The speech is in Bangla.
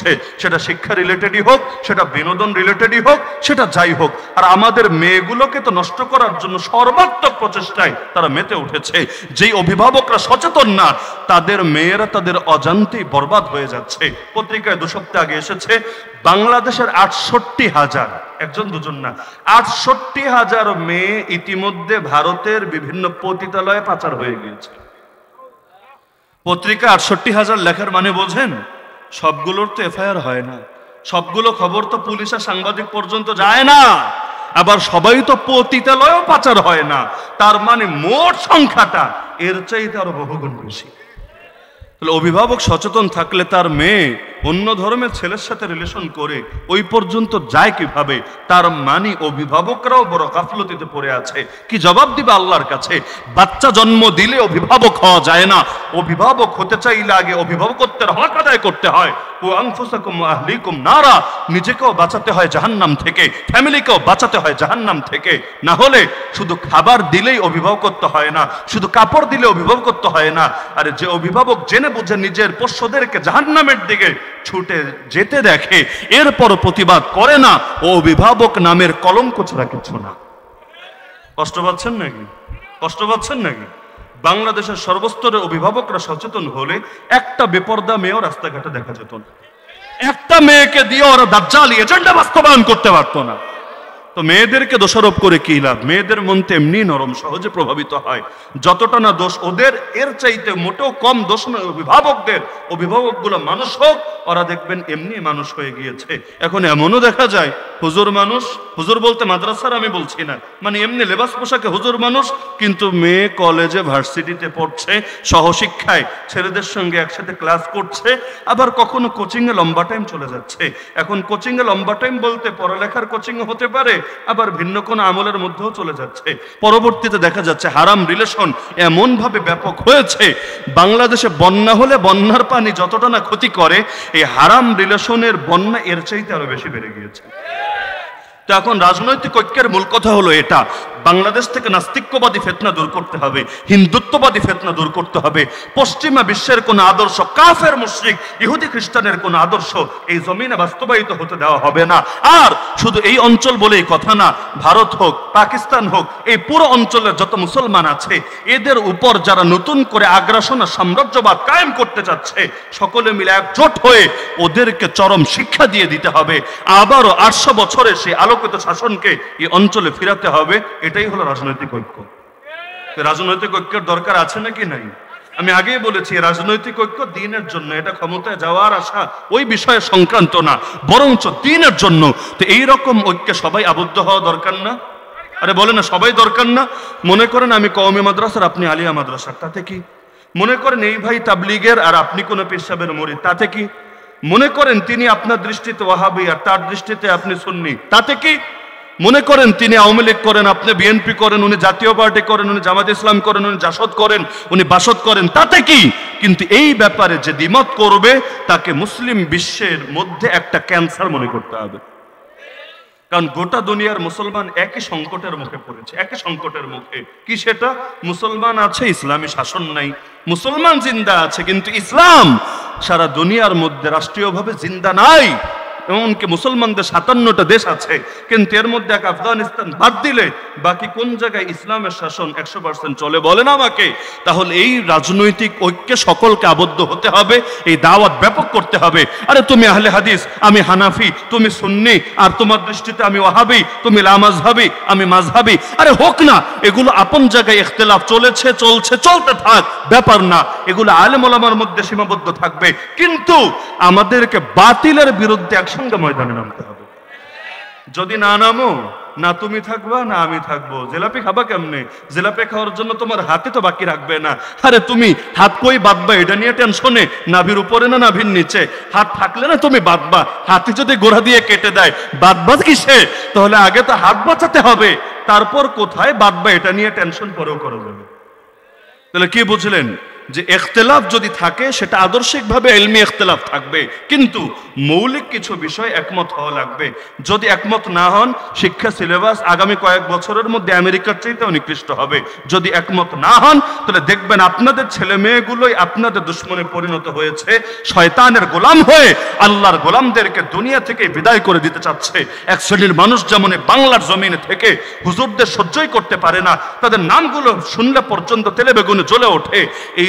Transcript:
হচ্ছে, সেটা শিক্ষা রিলেটেডই হোক, সেটা বিনোদন রিলেটেডই হোক, সেটা যাই হোক। আর আমাদের মেয়েগুলোকে তো নষ্ট করার জন্য সর্বাত্মক প্রচেষ্টায় তারা মেতে উঠেছে। যেই অভিভাবকরা সচেতন না, তাদের মেয়েরা তাদের অজান্তেই বরবাদ হয়ে যাচ্ছে। পত্রিকায় 2 সপ্তাহ আগে এসেছে বাংলাদেশের 68,000, একজন দুজন না, 68,000 মেয়ে ইতিমধ্যে ভারতের বিভিন্ন পতিতালয়ে পাচার হয়ে গিয়েছে। পত্রিকা 68,000 লেখার মানে বোঝেন? সবগুলোর তো এফআইআর হয় না, সবগুলো খবর তো পুলিশ আর সাংবাদিক পর্যন্ত যায় না, আবার সবাই তো পতিতালয়েও পাচার হয় না। তার মানে মোট সংখ্যাটা এর চাইতে আরো বহুগুণ বেশি। তাহলে অভিভাবক সচেতন থাকলে তার মেয়ে অন্য ধর্মের ছেলের সাথে রিলেশন করে ওই পর্যন্ত যায় কিভাবে? তার মানে অভিভাবকরাও বড় গাফলতিতে পড়ে আছে। কি জবাব দিবে আল্লাহর কাছে? বাচ্চা জন্ম দিলে অভিভাবক হওয়া যায় না। অভিভাবক হতে চাইলে আগে অভিভাবকত্বের হক আদায় করতে হয়। ও আনফুসাকুম ওয়া আহলিকুম নারা, নিজেকেও বাঁচাতে হয় জাহান্নাম থেকে, ফ্যামিলিকেও বাঁচাতে হয় জাহান্নাম থেকে। না হলে শুধু খাবার দিলেই অভিভাবকত্ব হয় না, শুধু কাপড় দিলে অভিভাবকত্ব হয় না। আর যে অভিভাবক জেনে বুঝে নিজের পোষ্যদেরকে জাহান্নামের দিকে ছুটে যেতে দেখে, এরপরও প্রতিবাদ করে না, ও অভিভাবক নামের কলঙ্ক ছাড়া কিছু না। কষ্ট পাচ্ছেন নাকি? কষ্ট পাচ্ছেন নাকি? বাংলাদেশের সর্বস্তরের অভিভাবকরা সচেতন হলে একটা বেপরদা মেয়েও রাস্তাঘাটে দেখা যেত না। একটা মেয়েকে দিয়ে ওরা দাজ্জালি এজেন্ডা বাস্তবায়ন করতে পারতো না। তো মেয়েদেরকে দোষারোপ করে কি লাভ? মেয়েদের মন তেমনি নরম, সহজে প্রভাবিত হয়। যতটা না দোষ ওদের, এর চাইতে মোটেও কম দোষ নয় অভিভাবকদের। অভিভাবকগুলো মানুষ হোক, ওরা দেখবেন এমনি মানুষ হয়ে গিয়েছে। এখন এমনও দেখা যায় হুজুর মানুষ, হুজুর বলতে মাদ্রাসার আমি বলছি না, মানে এমনি লেবাস পোশাকে হুজুর মানুষ, কিন্তু মেয়ে কলেজে ভার্সিটিতে পড়ছে, সহশিক্ষায় ছেলেদের সঙ্গে একসাথে ক্লাস করছে, আবার কখনো কোচিংয়ে লম্বা টাইম চলে যাচ্ছে। এখন কোচিংয়ে লম্বা টাইম বলতে পড়ালেখার কোচিং হতে পারে, আবার ভিন্ন কোনো আমলের মধ্যেও চলে যাচ্ছে। পরবর্তীতে দেখা যাচ্ছে হারাম রিলেশন এমন ভাবে ব্যাপক হয়েছে, বাংলাদেশে বন্যা হলে বন্যার পানি যতটা না ক্ষতি করে, এই হারাম রিলেশনের বন্যা এর চাইতে আরো বেশি বেড়ে গিয়েছে। তো এখন রাজনৈতিক ঐক্যের মূল কথা হলো এটা, বাংলাদেশ থেকে নাস্তিক্যবাদী ফেতনা দূর করতে হবে, হিন্দুত্ববাদী ফেতনা দূর করতে হবে। পশ্চিমা বিশ্বের কোন আদর্শ, কাফের মুশরিক ইহুদি খ্রিস্টানের কোন আদর্শ এই জমিনে বাস্তবায়িত হতে দেওয়া হবে না। আর শুধু এই অঞ্চল বলেই কথা না, ভারত হোক, পাকিস্তান হোক, এই পুরো অঞ্চলের যত মুসলমান আছে, এদের উপর যারা নতুন করে আগ্রাসন আর সাম্রাজ্যবাদ কায়েম করতে চাচ্ছে, সকলে মিলে একজোট হয়ে ওদেরকে চরম শিক্ষা দিয়ে দিতে হবে। আবারও 800 বছরের সেই আলোকিত শাসনকে এই অঞ্চলে ফিরাতে হবে। এটাই হলো রাজনৈতিক ঐক্য। রাজনৈতিক ঐক্যের দরকার আছে নাকি নাই? আমি আগেই বলেছি রাজনৈতিক ঐক্য দ্বীনের জন্য, এটা ক্ষমতায় যাওয়ার আশা ওই বিষয়ে সংক্রান্ত না, বরঞ্চ দ্বীনের জন্য। তো এইরকম ঐক্যে সবাই আবদ্ধ হওয়া দরকার না? আরে বলে না সবাই দরকার না? মনে করেন আমি কওমি মাদ্রাসার, আপনি আলিয়া মাদ্রাসার, তাতে কি? মনে করেন এই ভাই তাবলীগের আর আপনি কোন পীর সাহেবের মুরিদ, তাতে কি? মনে করেন তিনি আপনার দৃষ্টিতে ওয়াহাবি আর তার দৃষ্টিতে আপনি সুন্নি, তাতে কি? মনে করেন তিনি আওয়ামী লীগ করেন, আপনি বিএনপি করেন, উনি জাতীয় পার্টি করেন, উনি জামাত ইসলাম করেন, উনি জাসদ করেন, উনি বাসদ করেন, তাতে কি? কিন্তু এই ব্যাপারে যে দ্বিমত করবে তাকে মুসলিম বিশ্বের মধ্যে একটা ক্যান্সার মনে করতে হবে। কারণ গোটা দুনিয়ার মুসলমান একই সংকটের মুখে পড়েছে, একই সংকটের মুখে। কি সেটা? মুসলমান আছে, ইসলামী শাসন নাই। মুসলমান জিন্দা আছে, কিন্তু ইসলাম সারা দুনিয়ার মধ্যে রাষ্ট্রীয়ভাবে জিন্দা নাই। এমনকি মুসলমানদের 57টা দেশ আছে, কিন্তু এর মধ্যে এক আফগানিস্তান বাদ দিলে বাকি কোন জায়গায় ইসলামের শাসন 100% চলে বলেন আমাকে? তাহলে এই রাজনৈতিক ঐক্যে সকলকে আবদ্ধ হতে হবে, এই দাওয়াত ব্যাপক করতে হবে। আরে তুমি আহলে হাদিস, আমি হানাফি, তুমি সুন্নি, আর তোমার দৃষ্টিতে আমি ওয়াহাবি, তুমি লা মাযহাবি, আমি মাযহাবি, আরে হোক না। এগুলো আপন জায়গায় ইখতিলাফ চলেছে, চলছে, চলতে থাক, ব্যাপার না। এগুলো আলেম ওলামার মধ্যে সীমাবদ্ধ থাকবে, কিন্তু আমাদেরকে বাতিলের বিরুদ্ধে একসঙ্গে ময়দানে নামতে হবে। যদি না নামো, না তুমি থাকবা না আমি থাকবো। জিলাপি খাবা কেমনে? জিলাপি খাওয়ার জন্য তোমার হাতে তো বাকি রাখবে না। আরে তুমি হাত কই বাঁধবা এটা নিয়ে টেনশনে? নাভির উপরে না নাভির নিচে? হাত থাকলে না তুমি বাঁধবা, হাতে যদি গোড়া দিয়ে কেটে দেয় বাঁধবা কিসে? তাহলে আগে তো হাত বাঁচাতে হবে, তারপর কোথায় বাঁধবা এটা নিয়ে টেনশন পরেও করা যাবে। তাহলে কি বুঝলেন? যে ইখতিলাফ যদি থাকে সেটা আদর্শিকভাবে ইলমি ইখতিলাফ থাকবে, কিন্তু মৌলিক কিছু বিষয় একমত হওয়া লাগবে। যদি একমত না হন, শিক্ষা সিলেবাস আগামী কয়েক বছরের মধ্যে আমেরিকার চাইতেও নিকৃষ্ট হবে। যদি একমত না হন, তাহলে দেখবেন আপনাদের ছেলে মেয়েগুলোই আপনাদের দুশমনে পরিণত হয়েছে, শয়তানের গোলাম হয়ে আল্লাহর গোলামদেরকে দুনিয়া থেকে বিদায় করে দিতে চাচ্ছে। এক শ্রেণীর মানুষ যেমন বাংলার জমিনে থেকে হুজুরদের সহ্যই করতে পারে না, তাদের নামগুলো শুনলে পর্যন্ত তেলে বেগুনে জ্বলে ওঠে। এই